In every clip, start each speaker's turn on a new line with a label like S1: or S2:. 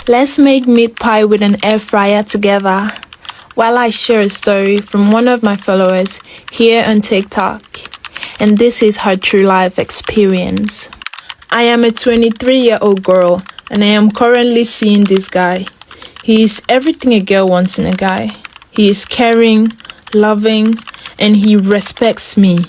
S1: Let's make meat pie with an air fryer together. While I share a story from one of my followers here on TikTok, and this is her true life experience. I am a 23-year-old girl, and I am currently seeing this guy. He is everything a girl wants in a guy. He is caring, loving, and he respects me.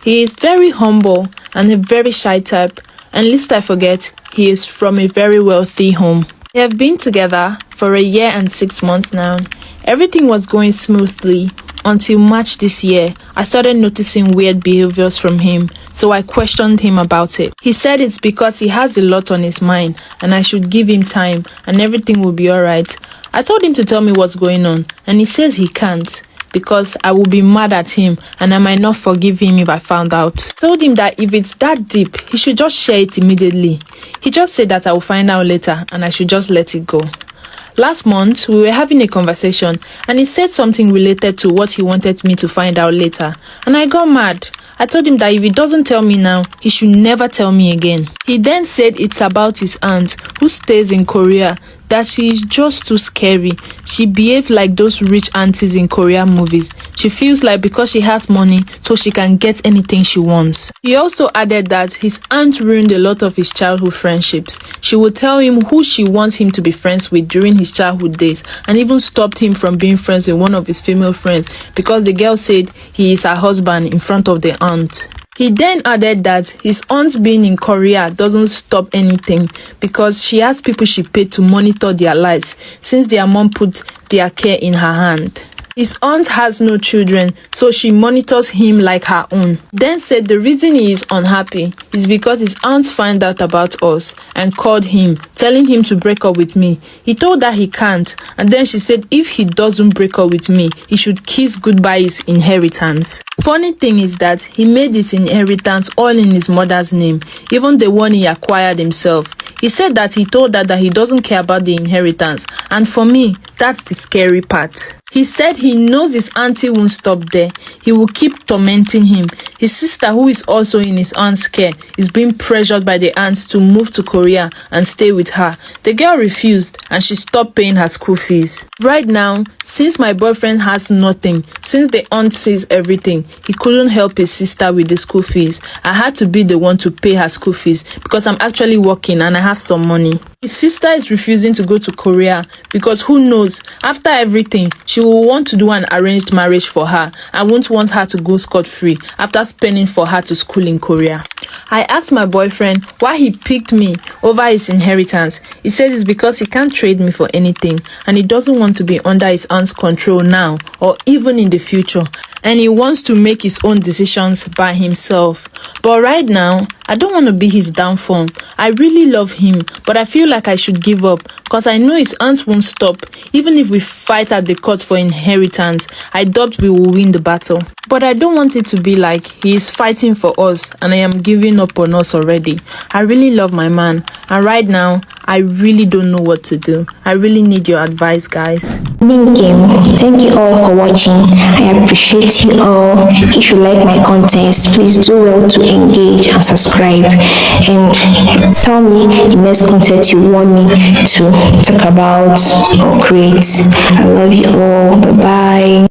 S1: He is very humble and a very shy type, and lest I forget, he is from a very wealthy home. We have been together for a year and 6 months now. Everything was going smoothly until March this year. I started noticing weird behaviors from him, so I questioned him about it. He said it's because he has a lot on his mind and I should give him time and everything will be alright. I told him to tell me what's going on, and he says he can't because I will be mad at him and I might not forgive him if I found out. Told him that if it's that deep, he should just share it immediately. He just said that I will find out later and I should just let it go. Last month, we were having a conversation and he said something related to what he wanted me to find out later, and I got mad. I told him that if he doesn't tell me now, he should never tell me again. He then said it's about his aunt who stays in Korea, that she is just too scary. She behaves like those rich aunties in Korean movies. She feels like because she has money, so she can get anything she wants. He also added that his aunt ruined a lot of his childhood friendships. She would tell him who she wants him to be friends with during his childhood days, and even stopped him from being friends with one of his female friends because the girl said he is her husband in front of the aunt. He then added that his aunt being in Korea doesn't stop anything because she has people she paid to monitor their lives since their mom put their care in her hand. His aunt has no children, so she monitors him like her own. Then said the reason he is unhappy is because his aunt found out about us and called him, telling him to break up with me. He told her he can't, and then she said if he doesn't break up with me, he should kiss goodbye his inheritance. Funny thing is that he made his inheritance all in his mother's name, even the one he acquired himself. He said that he told her that he doesn't care about the inheritance, and for me, that's the scary part. He said he knows his auntie won't stop there. He will keep tormenting him. His sister, who is also in his aunt's care, is being pressured by the aunt to move to Korea and stay with her. The girl refused and she stopped paying her school fees. Right now, since my boyfriend has nothing, since the aunt sees everything, he couldn't help his sister with the school fees. I had to be the one to pay her school fees because I'm actually working and I have some money. His sister is refusing to go to Korea because who knows, after everything, she will want to do an arranged marriage for her. I won't want her to go scot-free after spending for her to school in Korea. I asked my boyfriend why he picked me over his inheritance. He said it's because he can't trade me for anything and he doesn't want to be under his aunt's control now or even in the future. And he wants to make his own decisions by himself. But right now, I don't want to be his downfall. I really love him, but I feel like I should give up because I know his aunt won't stop. Even if we fight at the court for inheritance, I doubt we will win the battle. But I don't want it to be like he is fighting for us and I am giving up on us already. I really love my man, and right now, I really don't know what to do. I really need your advice, guys.
S2: Thank you all for watching. I appreciate you all. If you like my contents, please do well to engage and subscribe, and tell me the next content you want me to talk about or create. I love you all. Bye bye.